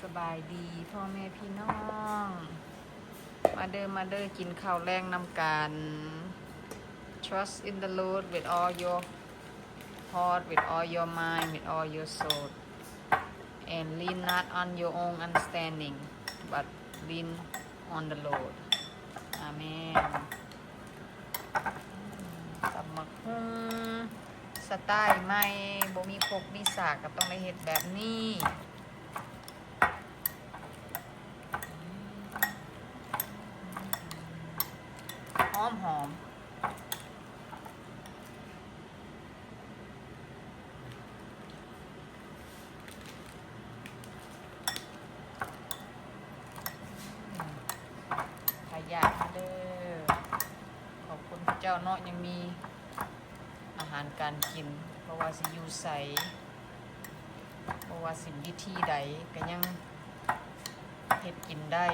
สบายดีพ่อแม่พี่น้องมาเด้อกินข้าวแรงนำกัน Trust in the Lord with all your heart with all your mind with all your soul and lean not on your own understanding but lean on the Lord Amen ตำบักหุ่งสไตล์ใหม่บ่มีพกมีสากก็ต้องได้เฮ็ดแบบนี้หอมขยะเด้อขอบคุณพระเจ้าเนาะยังมีอาหารการกินเพราะว่าสิอยู่ใสเพราะว่าสิวิธีใดก็ยังเฮ็ดกินได้